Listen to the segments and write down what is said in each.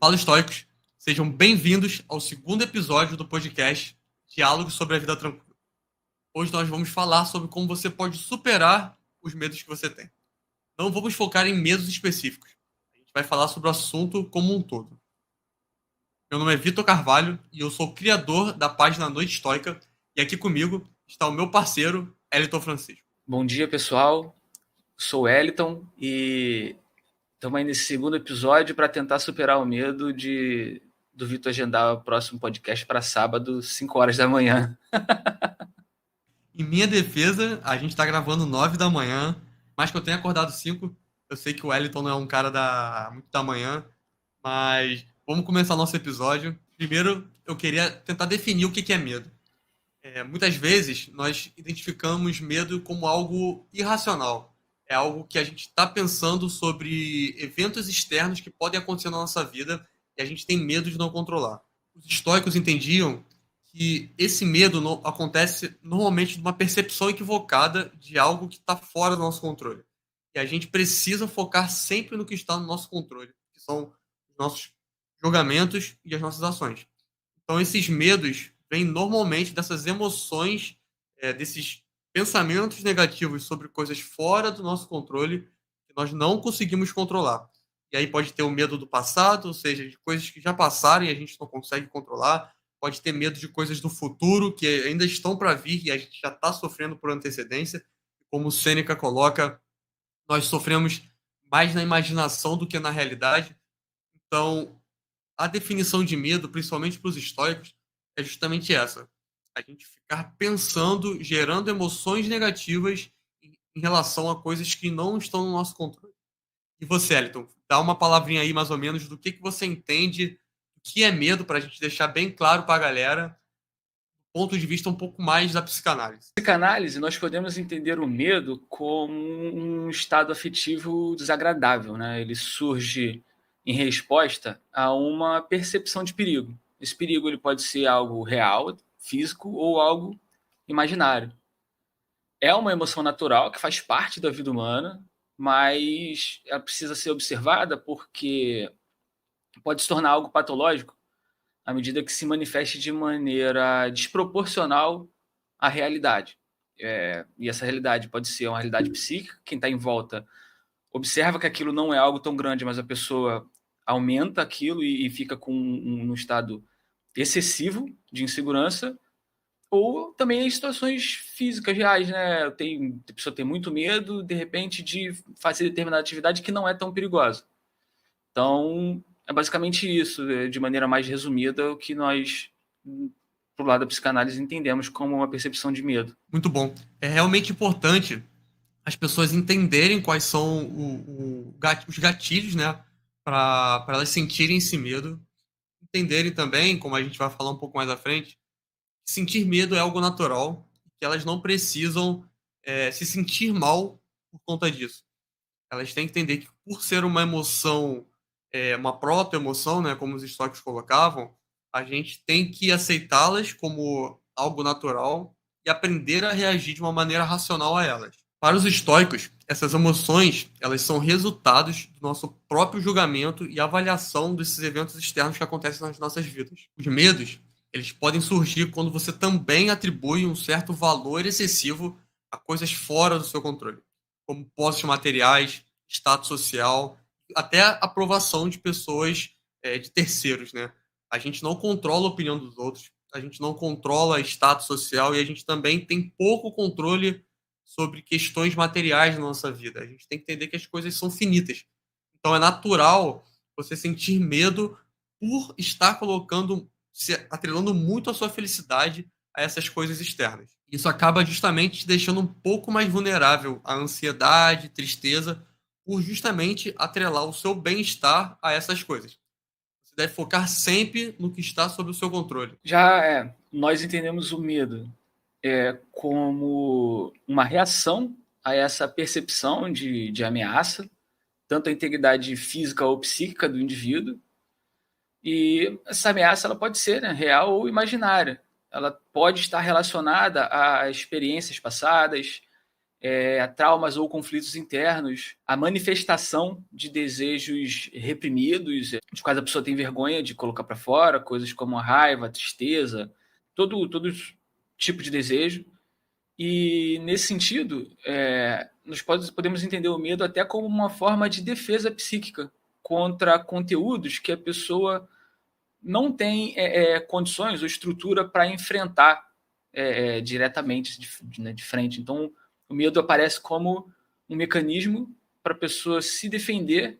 Fala, estoicos! Sejam bem-vindos ao segundo episódio do podcast Diálogos sobre a Vida Tranquila. Hoje nós vamos falar sobre como você pode superar os medos que você tem. Não vamos focar em medos específicos. A gente vai falar sobre o assunto como um todo. Meu nome é Vitor Carvalho e eu sou o criador da página Noite Estoica. E aqui comigo está o meu parceiro, Eliton Francisco. Bom dia, pessoal. Sou o Eliton e estamos aí nesse segundo episódio para tentar superar o medo do Vitor agendar o próximo podcast para sábado, 5 horas da manhã. Em minha defesa, a gente está gravando 9 da manhã, mas que eu tenha acordado 5. Eu sei que o Wellington não é um cara muito da manhã, mas vamos começar nosso episódio. Primeiro, eu queria tentar definir o que é medo. Muitas vezes, nós identificamos medo como algo irracional. É algo que a gente está pensando sobre eventos externos que podem acontecer na nossa vida e a gente tem medo de não controlar. Os estoicos entendiam que esse medo acontece normalmente de uma percepção equivocada de algo que está fora do nosso controle. E a gente precisa focar sempre no que está no nosso controle, que são os nossos julgamentos e as nossas ações. Então, esses medos vêm normalmente dessas emoções, desses pensamentos negativos sobre coisas fora do nosso controle que nós não conseguimos controlar. E aí pode ter o medo do passado, ou seja, de coisas que já passaram e a gente não consegue controlar. Pode ter medo de coisas do futuro que ainda estão para vir e a gente já está sofrendo por antecedência. Como o Sêneca coloca, nós sofremos mais na imaginação do que na realidade. Então, a definição de medo, principalmente para os estoicos, é justamente essa. A gente ficar pensando, gerando emoções negativas em relação a coisas que não estão no nosso controle. E você, Elton, dá uma palavrinha aí mais ou menos do que você entende, o que é medo, para a gente deixar bem claro para a galera, do ponto de vista um pouco mais da psicanálise. Na psicanálise, nós podemos entender o medo como um estado afetivo desagradável, né? Ele surge em resposta a uma percepção de perigo. Esse perigo ele pode ser algo real, físico, ou algo imaginário. É uma emoção natural que faz parte da vida humana, mas ela precisa ser observada porque pode se tornar algo patológico à medida que se manifeste de maneira desproporcional à realidade. E essa realidade pode ser uma realidade psíquica, quem está em volta observa que aquilo não é algo tão grande, mas a pessoa aumenta aquilo e fica com um estado excessivo de insegurança, ou também em situações físicas reais, né? A pessoa tem muito medo, de repente, de fazer determinada atividade que não é tão perigosa. Então, é basicamente isso, de maneira mais resumida, o que nós, pro lado da psicanálise, entendemos como uma percepção de medo. Muito bom. É realmente importante as pessoas entenderem quais são os gatilhos, né, para elas sentirem esse medo. Entenderem também, como a gente vai falar um pouco mais à frente, que sentir medo é algo natural, que elas não precisam se sentir mal por conta disso. Elas têm que entender que, por ser uma emoção, uma proto-emoção, né, como os estoques colocavam, a gente tem que aceitá-las como algo natural e aprender a reagir de uma maneira racional a elas. Para os estoicos, essas emoções, elas são resultados do nosso próprio julgamento e avaliação desses eventos externos que acontecem nas nossas vidas. Os medos, eles podem surgir quando você também atribui um certo valor excessivo a coisas fora do seu controle, como posses materiais, status social, até a aprovação de pessoas, de terceiros, né? A gente não controla a opinião dos outros, a gente não controla status social e a gente também tem pouco controle sobre questões materiais na nossa vida. A gente tem que entender que as coisas são finitas. Então é natural você sentir medo por estar se atrelando muito a sua felicidade a essas coisas externas. Isso acaba justamente te deixando um pouco mais vulnerável à ansiedade, tristeza, por justamente atrelar o seu bem-estar a essas coisas. Você deve focar sempre no que está sob o seu controle. Nós entendemos o medo como uma reação a essa percepção de ameaça, tanto à integridade física ou psíquica do indivíduo, e essa ameaça ela pode ser, né, real ou imaginária. Ela pode estar relacionada a experiências passadas, traumas ou conflitos internos, a manifestação de desejos reprimidos, de quais a pessoa tem vergonha de colocar para fora, coisas como a raiva, a tristeza, todo tipo de desejo. E, nesse sentido, nós podemos entender o medo até como uma forma de defesa psíquica contra conteúdos que a pessoa não tem condições ou estrutura para enfrentar diretamente, de frente. Então, o medo aparece como um mecanismo para a pessoa se defender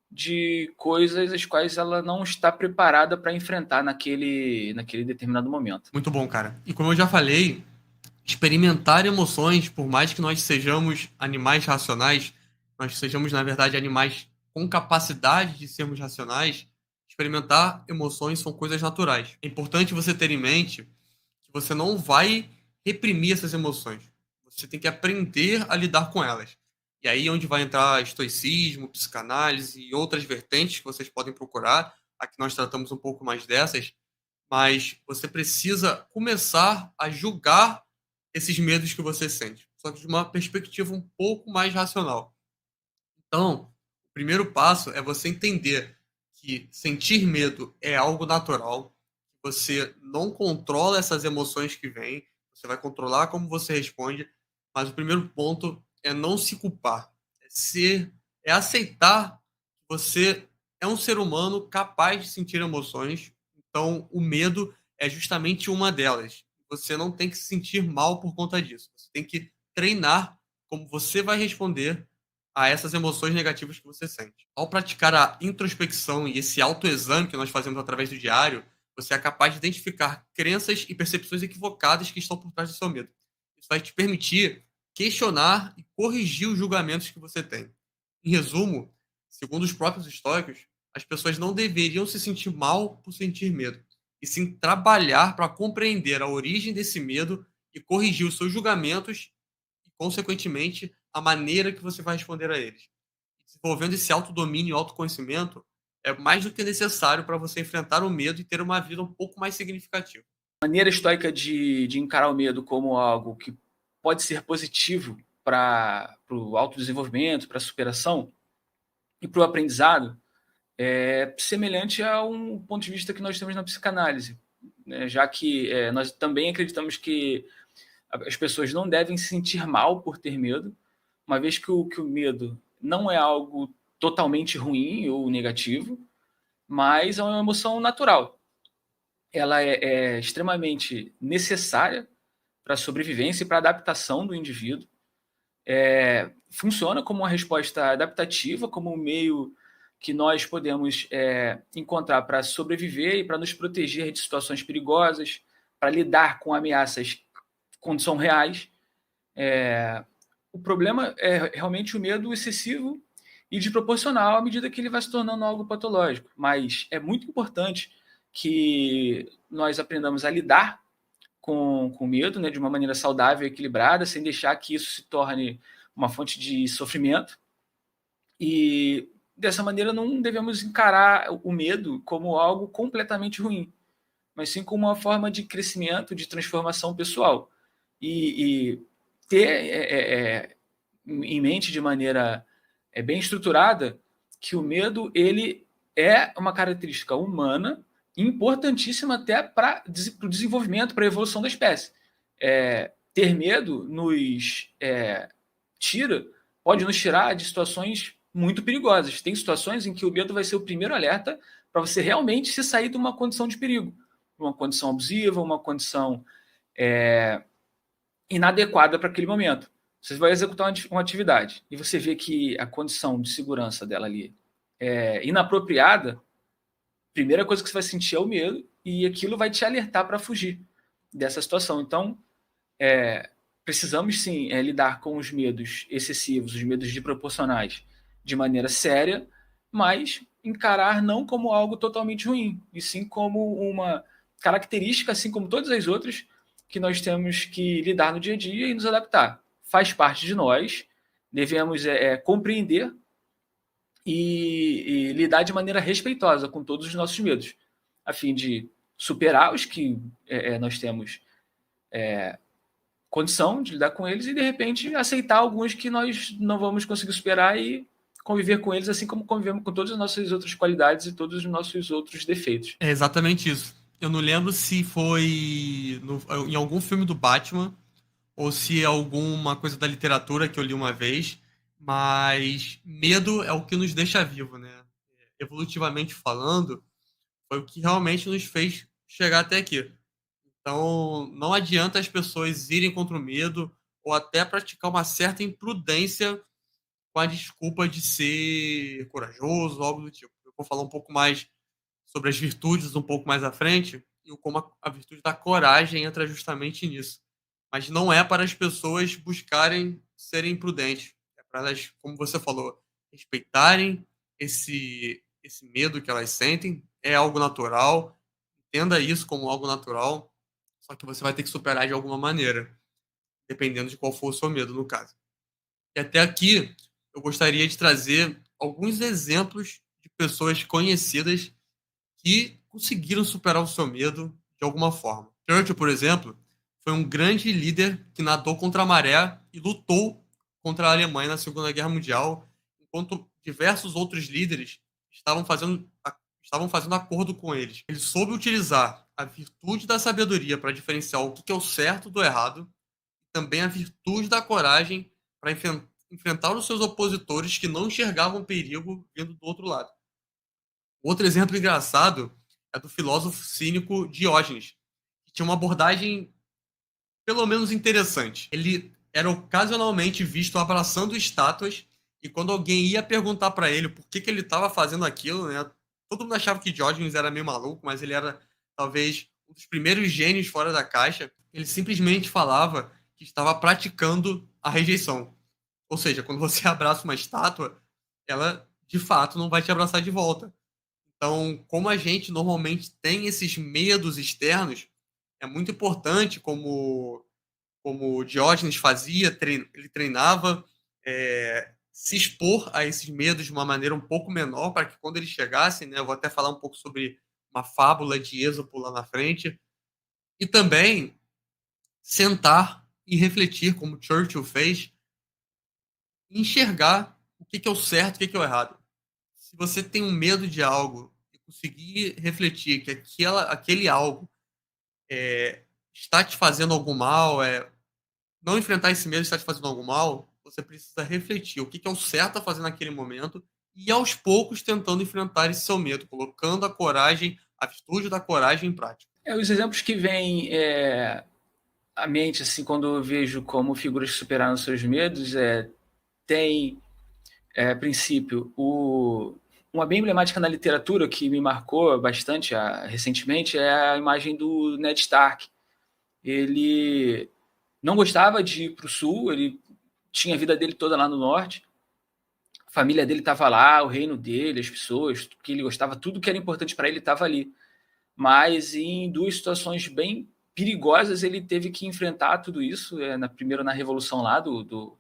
de coisas as quais ela não está preparada para enfrentar naquele determinado momento. Muito bom, cara. E como eu já falei, experimentar emoções, por mais que nós sejamos animais racionais, nós sejamos, na verdade, animais com capacidade de sermos racionais, experimentar emoções são coisas naturais. É importante você ter em mente que você não vai reprimir essas emoções. Você tem que aprender a lidar com elas. E aí é onde vai entrar estoicismo, psicanálise e outras vertentes que vocês podem procurar. Aqui nós tratamos um pouco mais dessas, mas você precisa começar a julgar esses medos que você sente, só que de uma perspectiva um pouco mais racional. Então, o primeiro passo é você entender que sentir medo é algo natural, você não controla essas emoções que vêm, você vai controlar como você responde, mas o primeiro ponto é não se culpar, é aceitar que você é um ser humano capaz de sentir emoções, então o medo é justamente uma delas. Você não tem que se sentir mal por conta disso, você tem que treinar como você vai responder a essas emoções negativas que você sente. Ao praticar a introspecção e esse autoexame que nós fazemos através do diário, você é capaz de identificar crenças e percepções equivocadas que estão por trás do seu medo. Isso vai te permitir questionar e corrigir os julgamentos que você tem. Em resumo, segundo os próprios estoicos, as pessoas não deveriam se sentir mal por sentir medo, e sim trabalhar para compreender a origem desse medo e corrigir os seus julgamentos e, consequentemente, a maneira que você vai responder a eles. Desenvolvendo esse autodomínio e autoconhecimento é mais do que necessário para você enfrentar o medo e ter uma vida um pouco mais significativa. A maneira estoica de encarar o medo como algo que pode ser positivo para o autodesenvolvimento, para a superação e para o aprendizado é semelhante a um ponto de vista que nós temos na psicanálise, né? Já que nós também acreditamos que as pessoas não devem se sentir mal por ter medo, uma vez que o medo não é algo totalmente ruim ou negativo, mas é uma emoção natural. Ela é extremamente necessária para a sobrevivência e para a adaptação do indivíduo. Funciona como uma resposta adaptativa, como um meio que nós podemos encontrar para sobreviver e para nos proteger de situações perigosas, para lidar com ameaças quando são reais. O problema é realmente o medo excessivo e desproporcional à medida que ele vai se tornando algo patológico. Mas é muito importante que nós aprendamos a lidar com o medo, né, de uma maneira saudável e equilibrada, sem deixar que isso se torne uma fonte de sofrimento. E dessa maneira não devemos encarar o medo como algo completamente ruim, mas sim como uma forma de crescimento, de transformação pessoal. E ter em mente de maneira bem estruturada que o medo ele é uma característica humana importantíssima até para o desenvolvimento, para a evolução da espécie. Ter medo pode nos tirar de situações muito perigosas. Tem situações em que o medo vai ser o primeiro alerta para você realmente se sair de uma condição de perigo, uma condição abusiva, uma condição inadequada para aquele momento. Você vai executar uma atividade e você vê que a condição de segurança dela ali é inapropriada, a primeira coisa que você vai sentir é o medo e aquilo vai te alertar para fugir dessa situação. Então, precisamos sim lidar com os medos excessivos, os medos desproporcionais, de maneira séria, mas encarar não como algo totalmente ruim, e sim como uma característica, assim como todas as outras, que nós temos que lidar no dia a dia e nos adaptar. Faz parte de nós, devemos compreender e lidar de maneira respeitosa com todos os nossos medos, a fim de superar os que nós temos condição de lidar com eles e, de repente, aceitar alguns que nós não vamos conseguir superar e conviver com eles, assim como convivemos com todas as nossas outras qualidades e todos os nossos outros defeitos. É exatamente isso. Eu não lembro se foi em algum filme do Batman ou se é alguma coisa da literatura que eu li uma vez, mas medo é o que nos deixa vivo, né? Evolutivamente falando, foi o que realmente nos fez chegar até aqui. Então, não adianta as pessoas irem contra o medo ou até praticar uma certa imprudência com a desculpa de ser corajoso, algo do tipo. Eu vou falar um pouco mais sobre as virtudes um pouco mais à frente e como a virtude da coragem entra justamente nisso. Mas não é para as pessoas buscarem serem prudentes. É para elas, como você falou, respeitarem esse medo que elas sentem. É algo natural. Entenda isso como algo natural. Só que você vai ter que superar de alguma maneira, dependendo de qual for o seu medo, no caso. E até aqui, eu gostaria de trazer alguns exemplos de pessoas conhecidas que conseguiram superar o seu medo de alguma forma. Churchill, por exemplo, foi um grande líder que nadou contra a maré e lutou contra a Alemanha na Segunda Guerra Mundial, enquanto diversos outros líderes estavam fazendo acordo com eles. Ele soube utilizar a virtude da sabedoria para diferenciar o que é o certo do errado, e também a virtude da coragem para enfrentar os seus opositores que não enxergavam perigo vindo do outro lado. Outro exemplo engraçado é do filósofo cínico Diógenes, que tinha uma abordagem pelo menos interessante. Ele era ocasionalmente visto abraçando estátuas e quando alguém ia perguntar para ele por que ele estava fazendo aquilo, né? Todo mundo achava que Diógenes era meio maluco, mas ele era talvez um dos primeiros gênios fora da caixa. Ele simplesmente falava que estava praticando a rejeição. Ou seja, quando você abraça uma estátua, ela de fato não vai te abraçar de volta. Então, como a gente normalmente tem esses medos externos, é muito importante, como o Diógenes fazia, ele treinava, se expor a esses medos de uma maneira um pouco menor, para que quando eles chegassem, né, eu vou até falar um pouco sobre uma fábula de Êxopo lá na frente, e também sentar e refletir, como Churchill fez, e enxergar o que é o certo e o que é o errado. Se você tem um medo de algo e conseguir refletir que aquele algo está te fazendo algum mal, não enfrentar esse medo está te fazendo algum mal, você precisa refletir o que é o certo a fazer naquele momento e aos poucos tentando enfrentar esse seu medo, colocando a coragem, a virtude da coragem em prática. Os exemplos que vêm à mente, assim, quando eu vejo como figuras que superaram seus medos, tem, a princípio, uma bem emblemática na literatura que me marcou bastante recentemente é a imagem do Ned Stark. Ele não gostava de ir para o sul, ele tinha a vida dele toda lá no norte, a família dele estava lá, o reino dele, as pessoas, que ele gostava, tudo que era importante para ele estava ali. Mas em duas situações bem perigosas ele teve que enfrentar tudo isso, primeiro na revolução lá do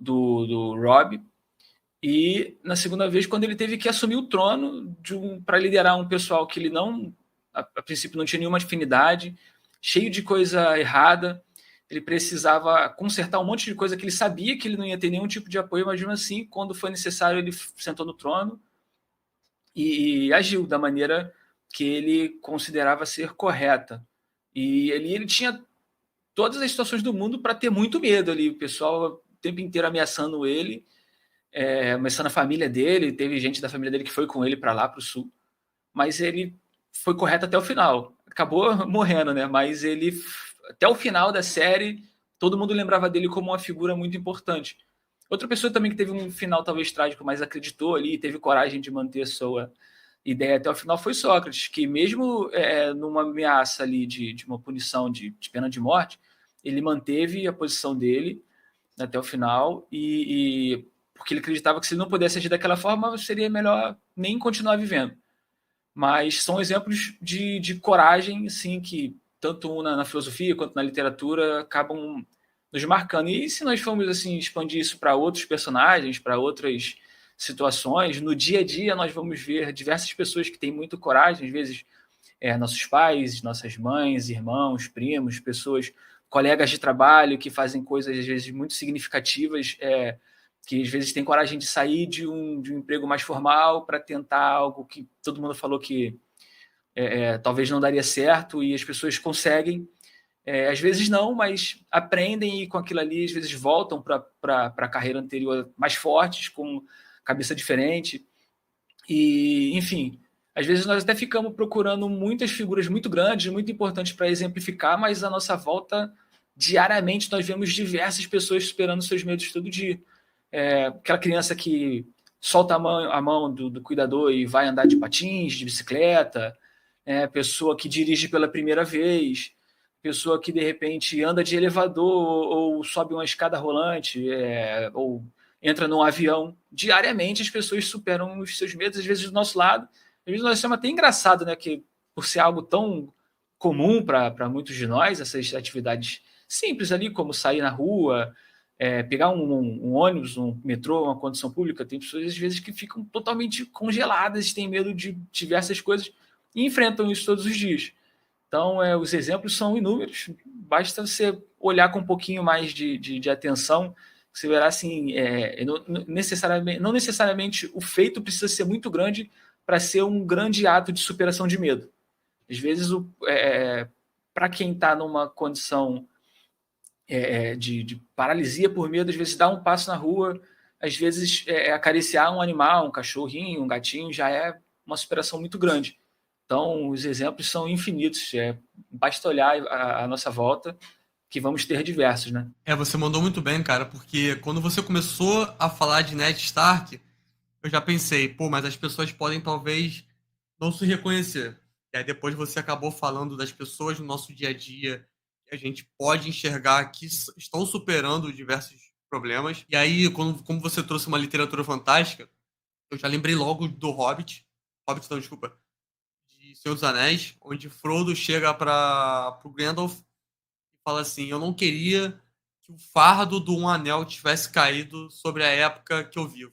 Robb, e na segunda vez quando ele teve que assumir o trono para liderar um pessoal que ele não, a princípio não tinha nenhuma afinidade, cheio de coisa errada, ele precisava consertar um monte de coisa que ele sabia que ele não ia ter nenhum tipo de apoio, mas mesmo assim, quando foi necessário, ele sentou no trono e agiu da maneira que ele considerava ser correta. E ele tinha todas as situações do mundo para ter muito medo ali, o pessoal o tempo inteiro ameaçando ele, ameaçando a família dele, teve gente da família dele que foi com ele para lá, para o sul, mas ele foi correto até o final. Acabou morrendo, né? Mas ele, até o final da série, todo mundo lembrava dele como uma figura muito importante. Outra pessoa também que teve um final talvez trágico, mas acreditou ali, teve coragem de manter a sua ideia até o final, foi Sócrates, que mesmo numa ameaça ali de uma punição de pena de morte, ele manteve a posição dele até o final, porque ele acreditava que se ele não pudesse agir daquela forma, seria melhor nem continuar vivendo. Mas são exemplos de coragem, assim, que tanto na filosofia quanto na literatura acabam nos marcando. E se nós formos assim, expandir isso para outros personagens, para outras situações, no dia a dia nós vamos ver diversas pessoas que têm muito coragem, às vezes nossos pais, nossas mães, irmãos, primos, pessoas colegas de trabalho que fazem coisas, às vezes, muito significativas, que às vezes têm coragem de sair de um emprego mais formal para tentar algo que todo mundo falou que talvez não daria certo, e as pessoas conseguem. Às vezes não, mas aprendem e com aquilo ali, às vezes voltam para a carreira anterior mais fortes, com cabeça diferente. E, enfim, às vezes nós até ficamos procurando muitas figuras muito grandes, muito importantes para exemplificar, mas à nossa volta, diariamente, nós vemos diversas pessoas superando seus medos todo dia. Aquela criança que solta a mão do cuidador e vai andar de patins, de bicicleta, pessoa que dirige pela primeira vez, pessoa que de repente anda de elevador ou sobe uma escada rolante, ou entra num avião. Diariamente as pessoas superam os seus medos, às vezes do nosso lado. Às vezes nós achamos até engraçado, né, que por ser algo tão comum para muitos de nós, essas atividades simples ali, como sair na rua, pegar um ônibus, um metrô, uma condução pública, tem pessoas às vezes que ficam totalmente congeladas, têm medo de diversas coisas e enfrentam isso todos os dias. Então, os exemplos são inúmeros. Basta você olhar com um pouquinho mais de atenção, você verá assim, não necessariamente o feito precisa ser muito grande para ser um grande ato de superação de medo. Às vezes, para quem está numa condição de paralisia por medo, às vezes dar um passo na rua, às vezes acariciar um animal, um cachorrinho, um gatinho, já é uma superação muito grande. Então, os exemplos são infinitos. Basta olhar a nossa volta, que vamos ter diversos, né? Você mandou muito bem, cara, porque quando você começou a falar de Ned Stark, eu já pensei, pô, mas as pessoas podem talvez não se reconhecer. E aí depois você acabou falando das pessoas no nosso dia a dia, que a gente pode enxergar que estão superando diversos problemas. E aí, como você trouxe uma literatura fantástica, eu já lembrei logo do Hobbit. Hobbit, não, desculpa. De Senhor dos Anéis, onde Frodo chega para o Gandalf e fala assim: eu não queria que o fardo do Um Anel tivesse caído sobre a época que eu vivo.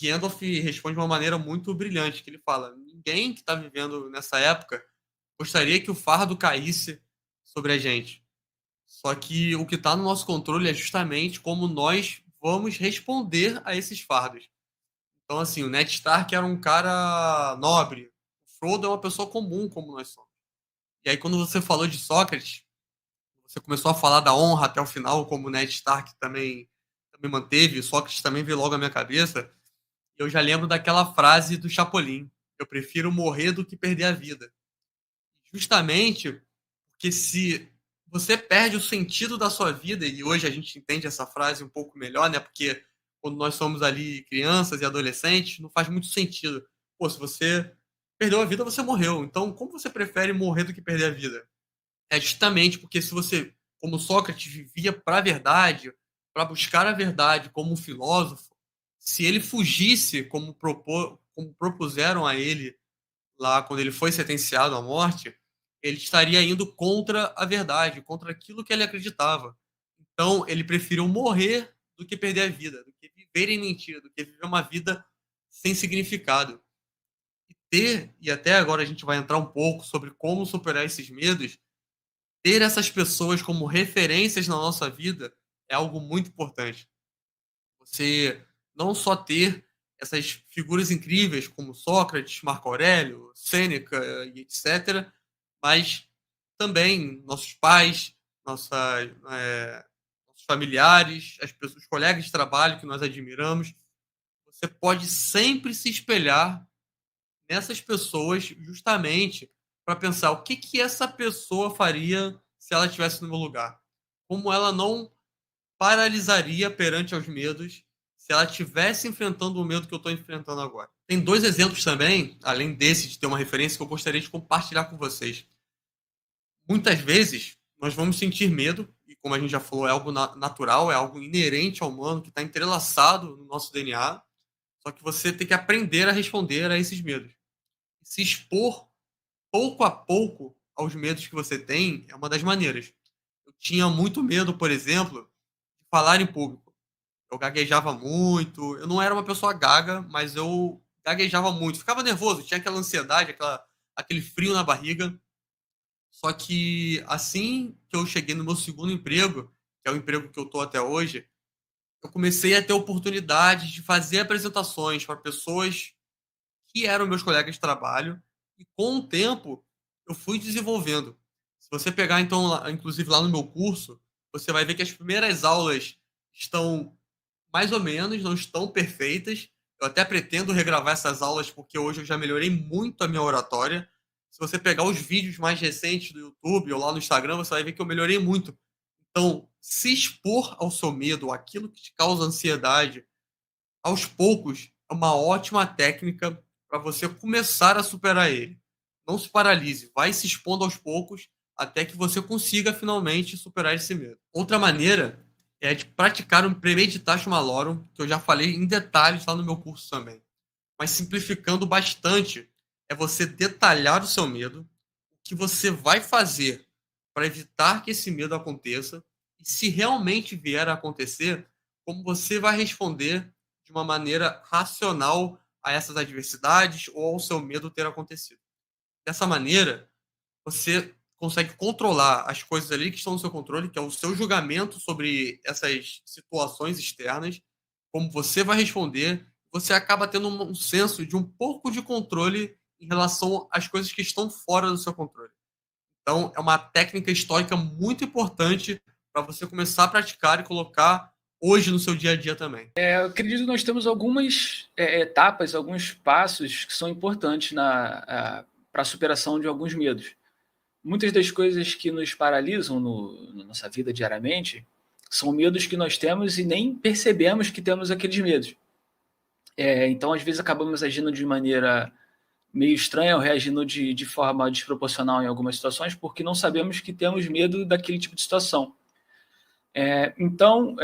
Gandalf responde de uma maneira muito brilhante, que ele fala: ninguém que está vivendo nessa época gostaria que o fardo caísse sobre a gente. Só que o que está no nosso controle é justamente como nós vamos responder a esses fardos. Então, assim, o Ned Stark era um cara nobre. O Frodo é uma pessoa comum, como nós somos. E aí, quando você falou de Sócrates, você começou a falar da honra até o final, como o Ned Stark também manteve, Sócrates também veio logo à minha cabeça. Eu já lembro daquela frase do Chapolin: eu prefiro morrer do que perder a vida. Justamente porque se você perde o sentido da sua vida, e hoje a gente entende essa frase um pouco melhor, né? Porque quando nós somos ali crianças e adolescentes, não faz muito sentido. Pô, se você perdeu a vida, você morreu. Então, como você prefere morrer do que perder a vida? É justamente porque se você, como Sócrates, vivia para a verdade, para buscar a verdade como um filósofo, se ele fugisse, como propuseram a ele lá quando ele foi sentenciado à morte, ele estaria indo contra a verdade, contra aquilo que ele acreditava. Então, ele preferiu morrer do que perder a vida, do que viver em mentira, do que viver uma vida sem significado. E até agora a gente vai entrar um pouco sobre como superar esses medos, ter essas pessoas como referências na nossa vida é algo muito importante. Você não só ter essas figuras incríveis como Sócrates, Marco Aurélio, Sêneca e etc., mas também nossos pais, nossos familiares, as pessoas, os colegas de trabalho que nós admiramos. Você pode sempre se espelhar nessas pessoas justamente para pensar o que essa pessoa faria se ela estivesse no meu lugar. Como ela não paralisaria perante aos medos se ela estivesse enfrentando o medo que eu estou enfrentando agora. Tem dois exemplos também, além desse de ter uma referência, que eu gostaria de compartilhar com vocês. Muitas vezes nós vamos sentir medo, e como a gente já falou, é algo natural, é algo inerente ao humano, que está entrelaçado no nosso DNA, só que você tem que aprender a responder a esses medos. Se expor pouco a pouco aos medos que você tem é uma das maneiras. Eu tinha muito medo, por exemplo, de falar em público. Eu gaguejava muito. Eu não era uma pessoa gaga, mas eu gaguejava muito. Ficava nervoso, tinha aquela ansiedade, aquele frio na barriga. Só que assim que eu cheguei no meu segundo emprego, que é o emprego que eu tô até hoje, eu comecei a ter oportunidade de fazer apresentações para pessoas que eram meus colegas de trabalho, e com o tempo eu fui desenvolvendo. Se você pegar, então, inclusive lá no meu curso, você vai ver que as primeiras aulas estão mais ou menos, não estão perfeitas. Eu até pretendo regravar essas aulas porque hoje eu já melhorei muito a minha oratória. Se você pegar os vídeos mais recentes do YouTube ou lá no Instagram, você vai ver que eu melhorei muito. Então, se expor ao seu medo, aquilo que te causa ansiedade, aos poucos, é uma ótima técnica para você começar a superar ele. Não se paralise, vai se expondo aos poucos até que você consiga finalmente superar esse medo. Outra maneira é de praticar um Premeditation Malorum, que eu já falei em detalhes lá no meu curso também. Mas simplificando bastante, é você detalhar o seu medo, o que você vai fazer para evitar que esse medo aconteça, e se realmente vier a acontecer, como você vai responder de uma maneira racional a essas adversidades ou ao seu medo ter acontecido. Dessa maneira, você consegue controlar as coisas ali que estão no seu controle, que é o seu julgamento sobre essas situações externas, como você vai responder, você acaba tendo um senso de um pouco de controle em relação às coisas que estão fora do seu controle. Então, é uma técnica histórica muito importante para você começar a praticar e colocar hoje no seu dia a dia também. Eu acredito que nós temos algumas etapas, alguns passos que são importantes para a superação de alguns medos. Muitas das coisas que nos paralisam na nossa vida diariamente são medos que nós temos e nem percebemos que temos aqueles medos. Então, às vezes, acabamos agindo de maneira meio estranha ou reagindo de forma desproporcional em algumas situações porque não sabemos que temos medo daquele tipo de situação. Então,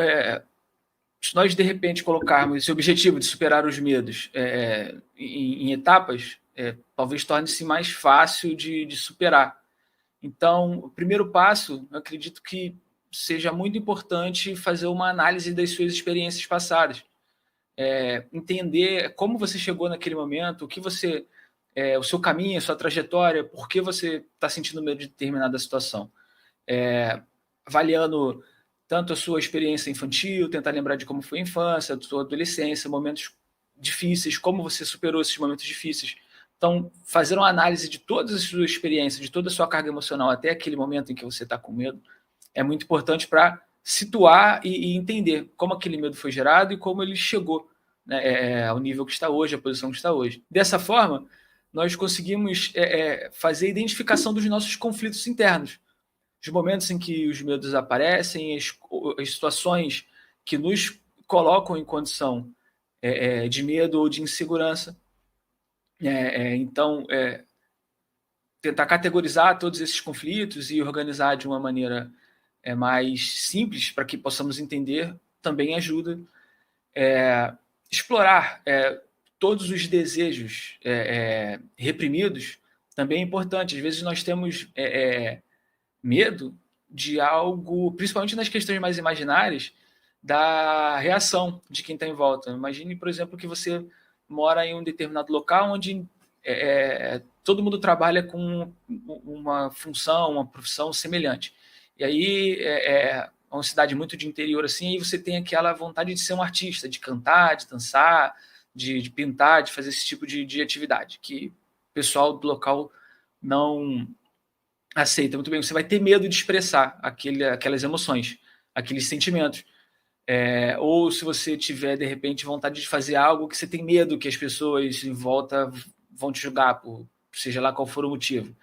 se nós, de repente, colocarmos esse objetivo de superar os medos em etapas, talvez torne-se mais fácil de superar. Então, o primeiro passo, eu acredito que seja muito importante fazer uma análise das suas experiências passadas. Entender como você chegou naquele momento, o seu caminho, a sua trajetória, por que você está sentindo medo de determinada situação. Avaliando tanto a sua experiência infantil, tentar lembrar de como foi a infância, a sua adolescência, momentos difíceis, como você superou esses momentos difíceis. Então, fazer uma análise de todas as suas experiências, de toda a sua carga emocional até aquele momento em que você está com medo, é muito importante para situar e entender como aquele medo foi gerado e como ele chegou, né, ao nível que está hoje, a posição que está hoje. Dessa forma, nós conseguimos fazer a identificação dos nossos conflitos internos, os momentos em que os medos aparecem, as situações que nos colocam em condição de medo ou de insegurança. Então, tentar categorizar todos esses conflitos e organizar de uma maneira mais simples para que possamos entender também ajuda. Explorar todos os desejos reprimidos também é importante. Às vezes nós temos medo de algo, principalmente nas questões mais imaginárias, da reação de quem está em volta. Imagine, por exemplo, que você mora em um determinado local onde todo mundo trabalha com uma função, uma profissão semelhante. E aí é uma cidade muito de interior assim, e você tem aquela vontade de ser um artista, de cantar, de dançar, de pintar, de fazer esse tipo de atividade, que o pessoal do local não aceita muito bem. Você vai ter medo de expressar aquelas emoções, aqueles sentimentos. Ou se você tiver, de repente, vontade de fazer algo que você tem medo que as pessoas em volta vão te julgar, por seja lá qual for o motivo.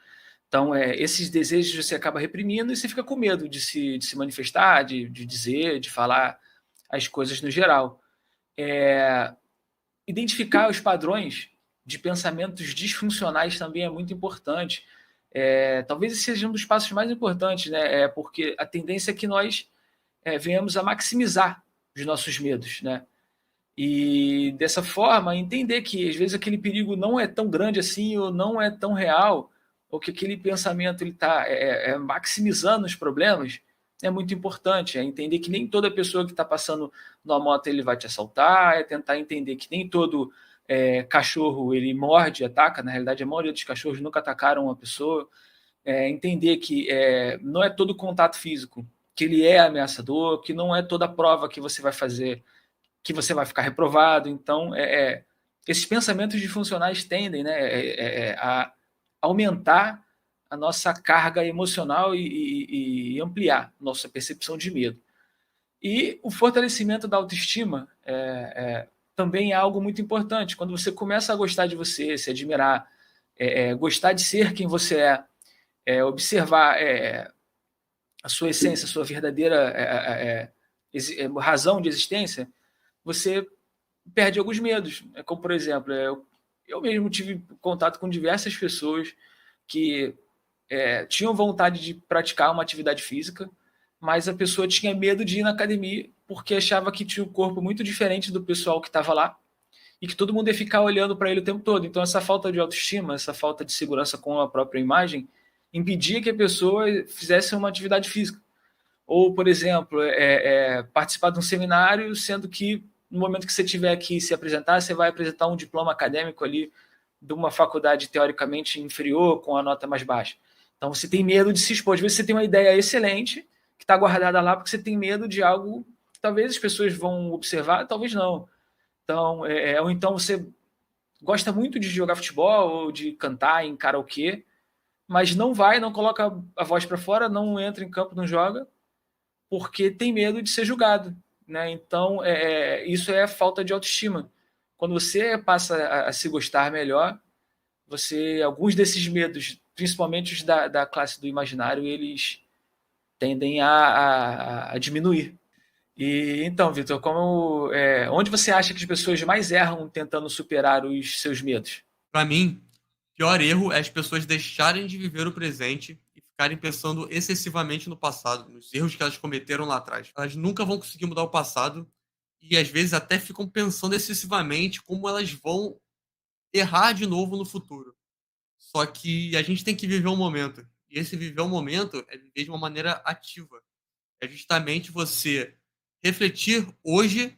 Então, esses desejos você acaba reprimindo e você fica com medo de se manifestar, de dizer, de falar as coisas no geral. Identificar os padrões de pensamentos disfuncionais também é muito importante. Talvez esse seja um dos passos mais importantes, né? Porque a tendência é que nós venhamos a maximizar os nossos medos, né? E dessa forma entender que às vezes aquele perigo não é tão grande assim ou não é tão real, ou que aquele pensamento ele está maximizando os problemas, é muito importante. É entender que nem toda pessoa que está passando numa moto ele vai te assaltar, é tentar entender que nem todo cachorro ele morde, ataca. Na realidade, a maioria dos cachorros nunca atacaram uma pessoa. entender que não é todo contato físico que ele é ameaçador, que não é toda prova que você vai fazer que você vai ficar reprovado. Então, esses pensamentos disfuncionais tendem, né, a aumentar a nossa carga emocional e ampliar nossa percepção de medo. E o fortalecimento da autoestima também é algo muito importante. Quando você começa a gostar de você, se admirar, gostar de ser quem você observar a sua essência, a sua verdadeira razão de existência, você perde alguns medos. Como, por exemplo, eu mesmo tive contato com diversas pessoas que tinham vontade de praticar uma atividade física, mas a pessoa tinha medo de ir na academia porque achava que tinha um corpo muito diferente do pessoal que estava lá e que todo mundo ia ficar olhando para ele o tempo todo. Então, essa falta de autoestima, essa falta de segurança com a própria imagem, impedia que a pessoa fizesse uma atividade física. Ou, por exemplo, participar de um seminário, sendo que no momento que você tiver que se apresentar, você vai apresentar um diploma acadêmico ali de uma faculdade teoricamente inferior, com a nota mais baixa. Então, você tem medo de se expor. Às vezes, você tem uma ideia excelente que está guardada lá porque você tem medo de algo que talvez as pessoas vão observar, talvez não. Então, ou então você gosta muito de jogar futebol ou de cantar em karaokê, mas não vai, não coloca a voz para fora, não entra em campo, não joga, porque tem medo de ser julgado, né? Então, isso é falta de autoestima. Quando você passa a se gostar melhor, alguns desses medos, principalmente os da classe do imaginário, eles tendem a diminuir. E então, Vitor, onde você acha que as pessoas mais erram tentando superar os seus medos? Para mim, o pior erro é as pessoas deixarem de viver o presente e ficarem pensando excessivamente no passado, nos erros que elas cometeram lá atrás. Elas nunca vão conseguir mudar o passado e às vezes até ficam pensando excessivamente como elas vão errar de novo no futuro. Só que a gente tem que viver o momento. E esse viver o momento é viver de uma maneira ativa. É justamente você refletir hoje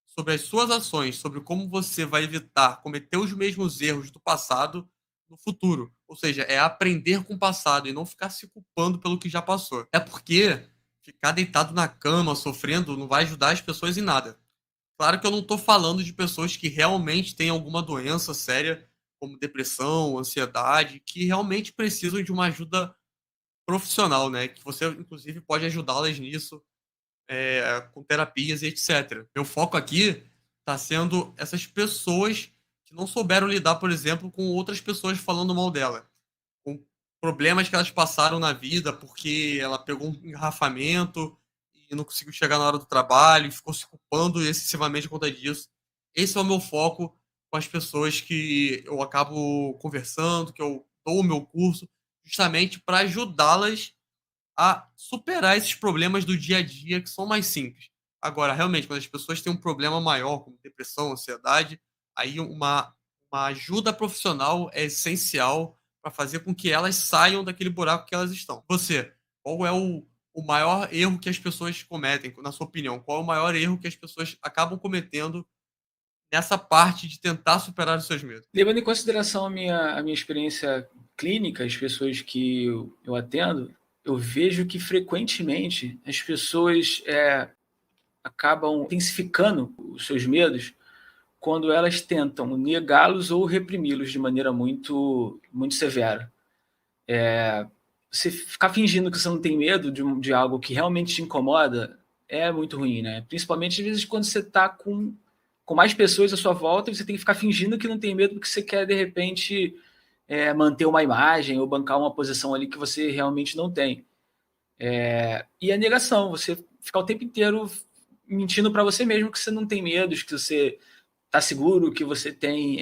sobre as suas ações, sobre como você vai evitar cometer os mesmos erros do passado no futuro. Ou seja, é aprender com o passado e não ficar se culpando pelo que já passou. É porque ficar deitado na cama sofrendo não vai ajudar as pessoas em nada. Claro que eu não estou falando de pessoas que realmente têm alguma doença séria, como depressão, ansiedade, que realmente precisam de uma ajuda profissional, né? Que você, inclusive, pode ajudá-las nisso, com terapias e etc. Meu foco aqui está sendo essas pessoas que não souberam lidar, por exemplo, com outras pessoas falando mal dela, com problemas que elas passaram na vida porque ela pegou um engarrafamento e não conseguiu chegar na hora do trabalho e ficou se culpando excessivamente por conta disso. Esse é o meu foco com as pessoas que eu acabo conversando, que eu dou o meu curso, justamente para ajudá-las a superar esses problemas do dia a dia que são mais simples. Agora, realmente, quando as pessoas têm um problema maior, como depressão, ansiedade, aí uma ajuda profissional é essencial para fazer com que elas saiam daquele buraco que elas estão. Você, qual é o maior erro que as pessoas cometem, na sua opinião? Qual é o maior erro que as pessoas acabam cometendo nessa parte de tentar superar os seus medos? Levando em consideração a minha experiência clínica, as pessoas que eu atendo, eu vejo que frequentemente as pessoas acabam intensificando os seus medos quando elas tentam negá-los ou reprimi-los de maneira muito, muito severa. Você ficar fingindo que você não tem medo de algo que realmente te incomoda é muito ruim, né? Principalmente às vezes quando você está com mais pessoas à sua volta e você tem que ficar fingindo que não tem medo porque você quer, de repente, manter uma imagem ou bancar uma posição ali que você realmente não tem. E a negação, você ficar o tempo inteiro mentindo para você mesmo que você não tem medos, que você está seguro, que você tem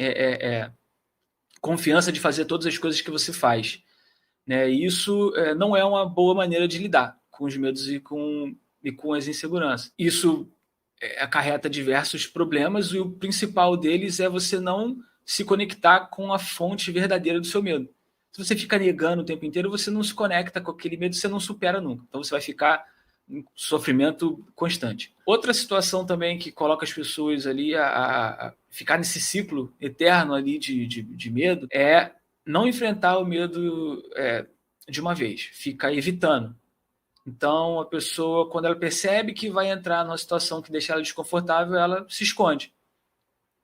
confiança de fazer todas as coisas que você faz. Né? E isso não é uma boa maneira de lidar com os medos e com as inseguranças. Isso acarreta diversos problemas e o principal deles é você não se conectar com a fonte verdadeira do seu medo. Se você fica negando o tempo inteiro, você não se conecta com aquele medo, você não supera nunca. Então você vai ficar em sofrimento constante. Outra situação também que coloca as pessoas ali a ficar nesse ciclo eterno ali de medo é não enfrentar o medo de uma vez, fica evitando. Então, a pessoa, quando ela percebe que vai entrar numa situação que deixa ela desconfortável, ela se esconde.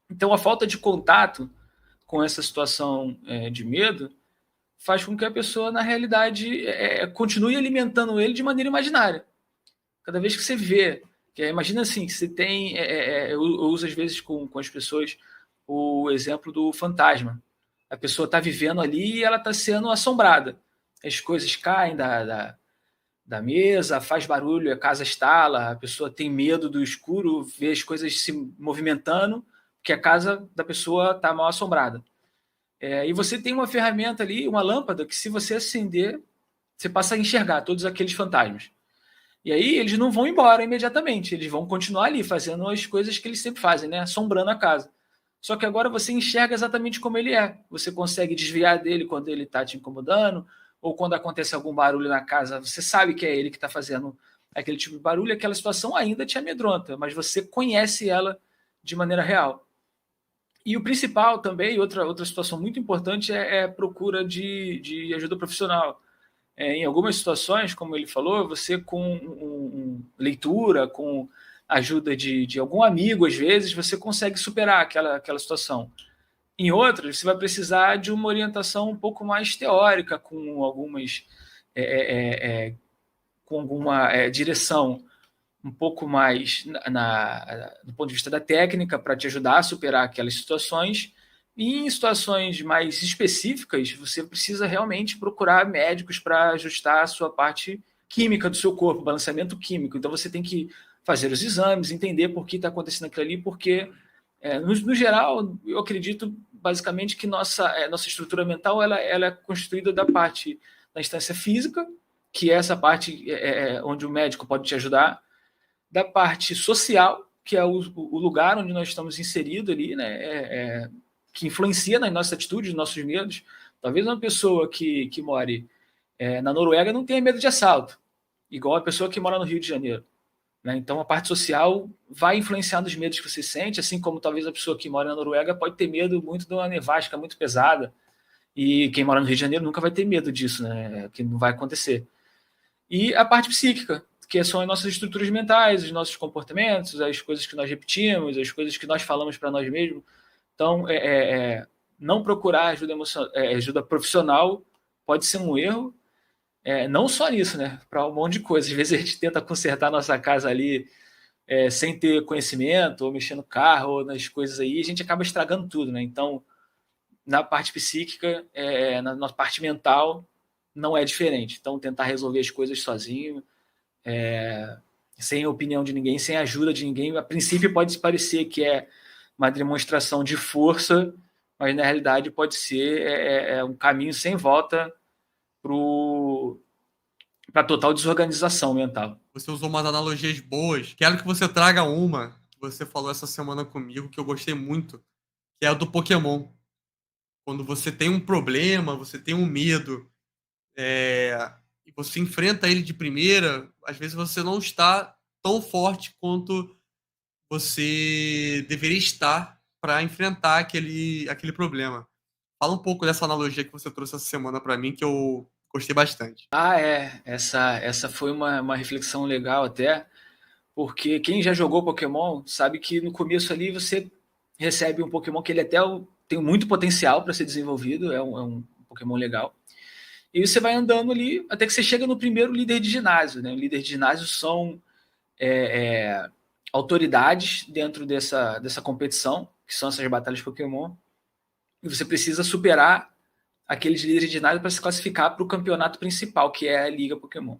Então, a falta de contato com essa situação de medo faz com que a pessoa, na realidade, continue alimentando ele de maneira imaginária. Cada vez que você vê, imagina assim, que você tem, eu uso às vezes com as pessoas o exemplo do fantasma. A pessoa está vivendo ali e ela está sendo assombrada. As coisas caem da mesa, faz barulho, a casa estala, a pessoa tem medo do escuro, vê as coisas se movimentando, porque a casa da pessoa está mal assombrada. E você tem uma ferramenta ali, uma lâmpada, que se você acender, você passa a enxergar todos aqueles fantasmas. E aí eles não vão embora imediatamente, eles vão continuar ali fazendo as coisas que eles sempre fazem, né? Assombrando a casa. Só que agora você enxerga exatamente como ele é. Você consegue desviar dele quando ele está te incomodando, ou quando acontece algum barulho na casa, você sabe que é ele que está fazendo aquele tipo de barulho, aquela situação ainda te amedronta, mas você conhece ela de maneira real. E o principal também, outra situação muito importante, é a procura de ajuda profissional. Em algumas situações, como ele falou, você com leitura, com ajuda de algum amigo, às vezes, você consegue superar aquela situação. Em outras, você vai precisar de uma orientação um pouco mais teórica, com alguma direção um pouco mais do ponto de vista da técnica, para te ajudar a superar aquelas situações. E em situações mais específicas, você precisa realmente procurar médicos para ajustar a sua parte química do seu corpo, balanceamento químico. Então, você tem que fazer os exames, entender por que está acontecendo aquilo ali, porque, no geral, eu acredito basicamente que nossa estrutura mental ela é constituída da parte da instância física, que é essa parte onde o médico pode te ajudar, da parte social, que é o lugar onde nós estamos inseridos ali, né? Que influencia nas nossas atitudes, nos nossos medos. Talvez uma pessoa que more na Noruega não tenha medo de assalto, igual a pessoa que mora no Rio de Janeiro. Né? Então, a parte social vai influenciar nos medos que você sente, assim como talvez a pessoa que mora na Noruega pode ter medo muito de uma nevasca muito pesada, e quem mora no Rio de Janeiro nunca vai ter medo disso, né? Que não vai acontecer. E a parte psíquica, que são as nossas estruturas mentais, os nossos comportamentos, as coisas que nós repetimos, as coisas que nós falamos para nós mesmos. Então, não procurar ajuda profissional pode ser um erro, não só nisso, né? Para um monte de coisas. Às vezes a gente tenta consertar a nossa casa ali sem ter conhecimento, ou mexer no carro, ou nas coisas aí, e a gente acaba estragando tudo, né? Então, na parte psíquica, na parte mental, não é diferente. Então, tentar resolver as coisas sozinho, sem a opinião de ninguém, sem a ajuda de ninguém, a princípio pode parecer que é uma demonstração de força, mas na realidade pode ser um caminho sem volta para total desorganização mental. Você usou umas analogias boas. Quero que você traga uma que você falou essa semana comigo, que eu gostei muito, que é a do Pokémon. Quando você tem um problema, você tem um medo, e você enfrenta ele de primeira, às vezes você não está tão forte quanto você deveria estar para enfrentar aquele problema. Fala um pouco dessa analogia que você trouxe essa semana para mim, que eu gostei bastante. Essa foi uma reflexão legal até, porque quem já jogou Pokémon sabe que no começo ali você recebe um Pokémon que ele até tem muito potencial para ser desenvolvido, é um Pokémon legal. E você vai andando ali até que você chega no primeiro líder de ginásio, né? O líder de ginásio são autoridades dentro dessa competição, que são essas batalhas Pokémon, e você precisa superar aqueles líderes de ginásio para se classificar para o campeonato principal, que é a Liga Pokémon.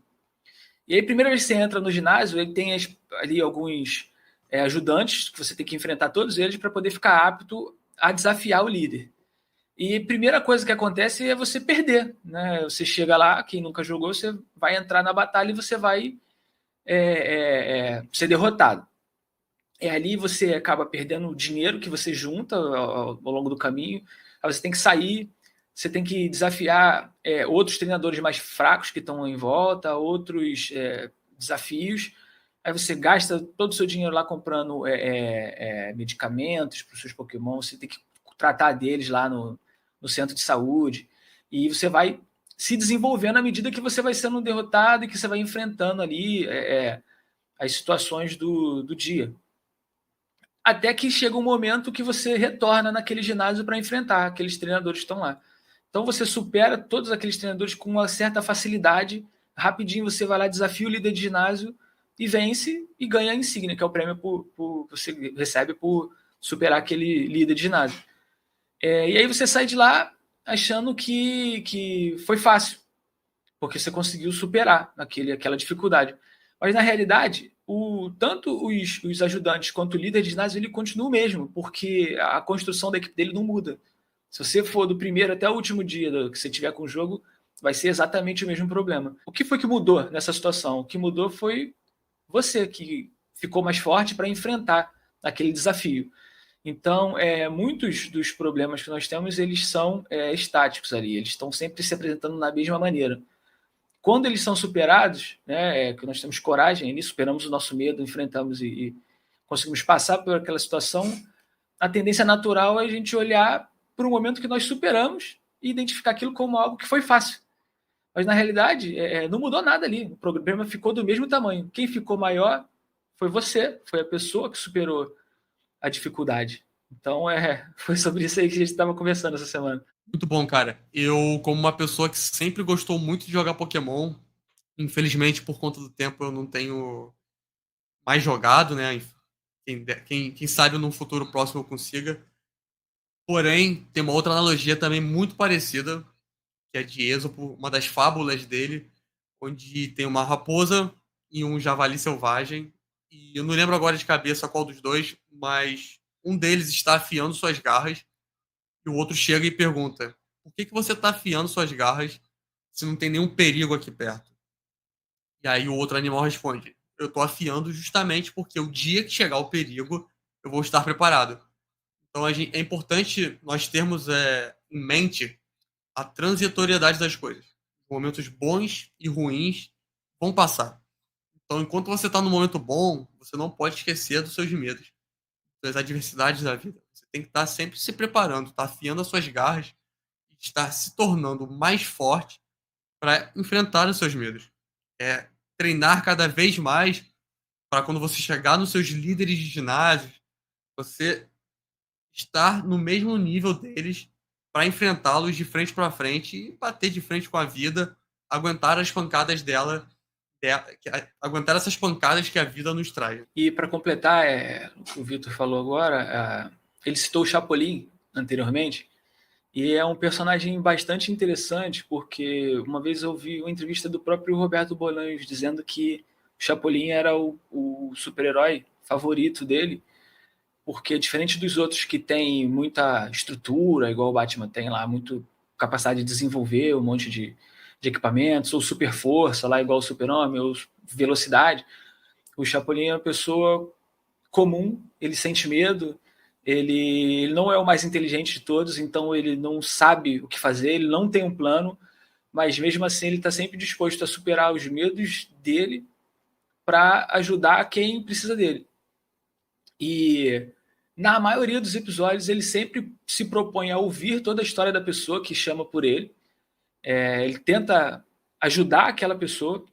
E aí, primeira vez que você entra no ginásio, ele tem ali alguns ajudantes, que você tem que enfrentar todos eles para poder ficar apto a desafiar o líder. E a primeira coisa que acontece é você perder. Né? Você chega lá, quem nunca jogou, você vai entrar na batalha e você vai ser derrotado. Ali você acaba perdendo o dinheiro que você junta ao longo do caminho. Aí você tem que sair, você tem que desafiar outros treinadores mais fracos que estão em volta, outros desafios. Aí você gasta todo o seu dinheiro lá comprando medicamentos para os seus Pokémon, você tem que tratar deles lá no centro de saúde, e você vai se desenvolvendo à medida que você vai sendo derrotado e que você vai enfrentando ali as situações do dia. Até que chega um momento que você retorna naquele ginásio para enfrentar aqueles treinadores que estão lá. Então você supera todos aqueles treinadores com uma certa facilidade, rapidinho você vai lá, desafia o líder de ginásio e vence e ganha a insígnia, que é o prêmio que você recebe por superar aquele líder de ginásio. E aí você sai de lá achando que foi fácil, porque você conseguiu superar aquela dificuldade. Mas, na realidade, tanto os ajudantes quanto o líder de ginásio, ele continua o mesmo, porque a construção da equipe dele não muda. Se você for do primeiro até o último dia que você tiver com o jogo, vai ser exatamente o mesmo problema. O que foi que mudou nessa situação? O que mudou foi você, que ficou mais forte para enfrentar aquele desafio. Então, muitos dos problemas que nós temos, eles são estáticos ali, eles estão sempre se apresentando da mesma maneira. Quando eles são superados, né, que nós temos coragem, ali, superamos o nosso medo, enfrentamos e conseguimos passar por aquela situação, a tendência natural é a gente olhar para um momento que nós superamos e identificar aquilo como algo que foi fácil. Mas, na realidade, não mudou nada ali. O problema ficou do mesmo tamanho. Quem ficou maior foi você, foi a pessoa que superou a dificuldade. Então, foi sobre isso aí que a gente estava conversando essa semana. Muito bom, cara. Eu, como uma pessoa que sempre gostou muito de jogar Pokémon, infelizmente, por conta do tempo, eu não tenho mais jogado, né? Quem sabe num futuro próximo eu consiga. Porém, tem uma outra analogia também muito parecida, que é de Êxopo, uma das fábulas dele, onde tem uma raposa e um javali selvagem. E eu não lembro agora de cabeça qual dos dois, mas um deles está afiando suas garras e o outro chega e pergunta: por que você está afiando suas garras se não tem nenhum perigo aqui perto? E aí o outro animal responde: eu estou afiando justamente porque o dia que chegar o perigo, eu vou estar preparado. Então é importante nós termos em mente a transitoriedade das coisas. Momentos bons e ruins vão passar. Então, enquanto você está no momento bom, você não pode esquecer dos seus medos, das adversidades da vida. Você tem que estar sempre se preparando, estar afiando as suas garras e estar se tornando mais forte para enfrentar os seus medos. Treinar cada vez mais para quando você chegar nos seus líderes de ginásio, você estar no mesmo nível deles para enfrentá-los de frente para frente e bater de frente com a vida, aguentar as pancadas aguentar essas pancadas que a vida nos traz. E para completar o que o Vitor falou agora, ele citou o Chapolin anteriormente, e é um personagem bastante interessante, porque uma vez eu vi uma entrevista do próprio Roberto Bolanhos dizendo que o Chapolin era o super-herói favorito dele, porque diferente dos outros que tem muita estrutura, igual o Batman tem lá, muito capacidade de desenvolver um monte de equipamentos, ou super força, lá igual o Super-Homem, ou velocidade, o Chapolin é uma pessoa comum, ele sente medo, ele não é o mais inteligente de todos, então ele não sabe o que fazer, ele não tem um plano, mas mesmo assim ele está sempre disposto a superar os medos dele para ajudar quem precisa dele. E na maioria dos episódios ele sempre se propõe a ouvir toda a história da pessoa que chama por ele. Ele tenta ajudar aquela pessoa,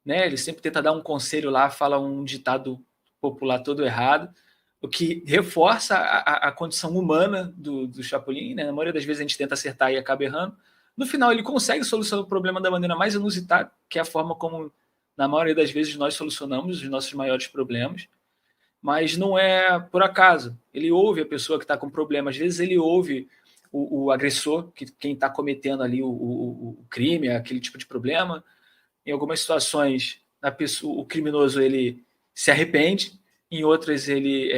né? Ele sempre tenta dar um conselho lá, fala um ditado popular todo errado, o que reforça a condição humana do Chapolin, né? Na maioria das vezes a gente tenta acertar e acaba errando. No final ele consegue solucionar o problema da maneira mais inusitada, que é a forma como na maioria das vezes nós solucionamos os nossos maiores problemas. Mas não é por acaso. Ele ouve a pessoa que está com problema. Às vezes ele ouve o agressor, quem está cometendo ali o crime, aquele tipo de problema. Em algumas situações, o criminoso ele se arrepende, em outras ele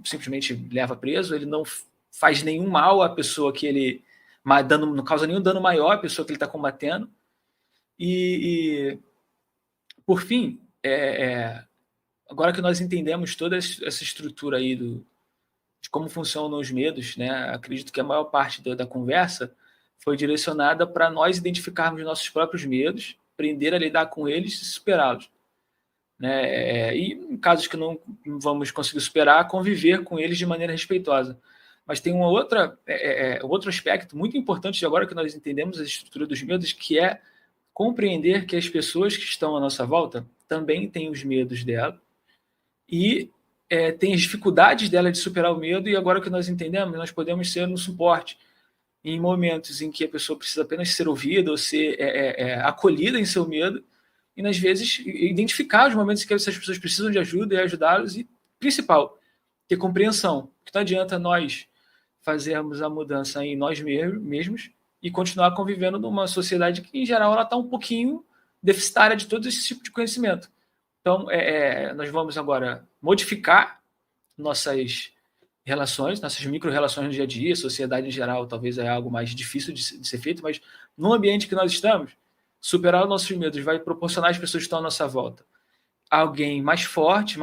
simplesmente leva preso, ele não faz nenhum mal à pessoa que ele... não causa nenhum dano maior à pessoa que ele está combatendo. E por fim, agora que nós entendemos toda essa estrutura aí de como funcionam os medos, né? Acredito que a maior parte da conversa foi direcionada para nós identificarmos nossos próprios medos, aprender a lidar com eles e superá-los. Né? E em casos que não vamos conseguir superar, conviver com eles de maneira respeitosa. Mas tem outro aspecto muito importante de agora que nós entendemos a estrutura dos medos, que é compreender que as pessoas que estão à nossa volta também têm os medos dela e têm as dificuldades dela de superar o medo, e agora que nós entendemos, nós podemos ser no suporte em momentos em que a pessoa precisa apenas ser ouvida ou ser acolhida em seu medo, e, às vezes, identificar os momentos em que essas pessoas precisam de ajuda e ajudá-los, e, principal, ter compreensão. Porque não adianta nós fazermos a mudança em nós mesmos e continuar convivendo numa sociedade que, em geral, ela está um pouquinho deficitária de todo esse tipo de conhecimento. Então, nós vamos agora modificar nossas relações, nossas micro-relações no dia a dia, sociedade em geral, talvez é algo mais difícil de ser feito, mas no ambiente que nós estamos, superar os nossos medos vai proporcionar às pessoas que estão à nossa volta alguém mais forte,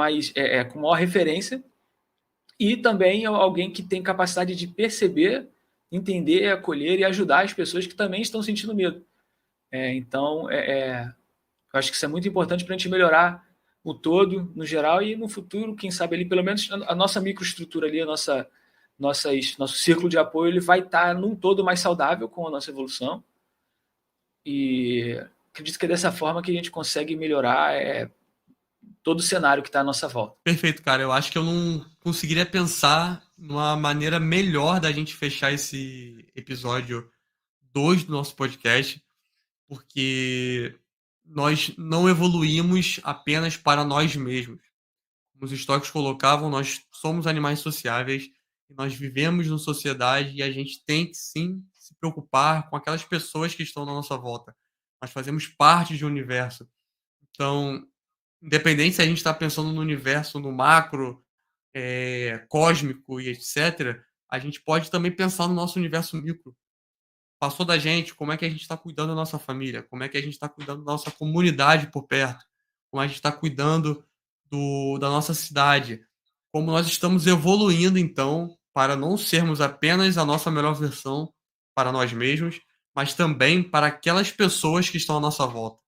com maior referência, e também alguém que tem capacidade de perceber, entender, acolher e ajudar as pessoas que também estão sentindo medo. Então, eu acho que isso é muito importante para a gente melhorar o todo, no geral, e no futuro, quem sabe ali, pelo menos a nossa microestrutura ali, nosso círculo de apoio, ele vai estar num todo mais saudável com a nossa evolução. E acredito que é dessa forma que a gente consegue melhorar todo o cenário que está à nossa volta. Perfeito, cara. Eu acho que eu não conseguiria pensar numa maneira melhor da gente fechar esse episódio 2 do nosso podcast, porque nós não evoluímos apenas para nós mesmos. Como os estoques colocavam, nós somos animais sociáveis e nós vivemos numa sociedade, e a gente tem que sim se preocupar com aquelas pessoas que estão na nossa volta. Nós fazemos parte de um universo. Então, independente se a gente está pensando no universo, no macro, cósmico e etc., a gente pode também pensar no nosso universo micro. Passou da gente, como é que a gente está cuidando da nossa família, como é que a gente está cuidando da nossa comunidade por perto, como a gente está cuidando da nossa cidade, como nós estamos evoluindo, então, para não sermos apenas a nossa melhor versão para nós mesmos, mas também para aquelas pessoas que estão à nossa volta.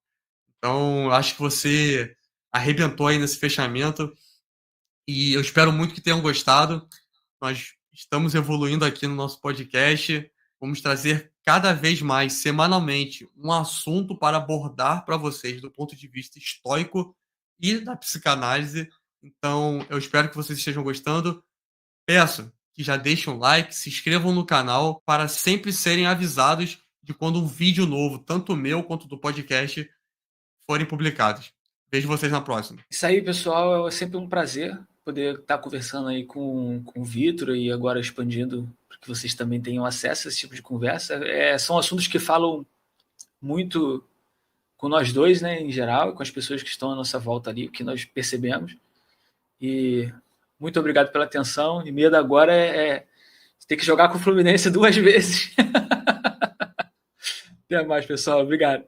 Então, acho que você arrebentou aí nesse fechamento, e eu espero muito que tenham gostado. Nós estamos evoluindo aqui no nosso podcast. Vamos trazer cada vez mais, semanalmente, um assunto para abordar para vocês do ponto de vista estoico e da psicanálise. Então, eu espero que vocês estejam gostando. Peço que já deixem um like, se inscrevam no canal para sempre serem avisados de quando um vídeo novo, tanto meu quanto do podcast, forem publicados. Vejo vocês na próxima. Isso aí, pessoal, é sempre um prazer poder estar conversando aí com o Vitor, e agora expandindo para que vocês também tenham acesso a esse tipo de conversa. São assuntos que falam muito com nós dois, né, em geral, com as pessoas que estão à nossa volta ali, o que nós percebemos. E muito obrigado pela atenção. E medo agora é ter que jogar com o Fluminense 2 vezes. Até mais, pessoal. Obrigado.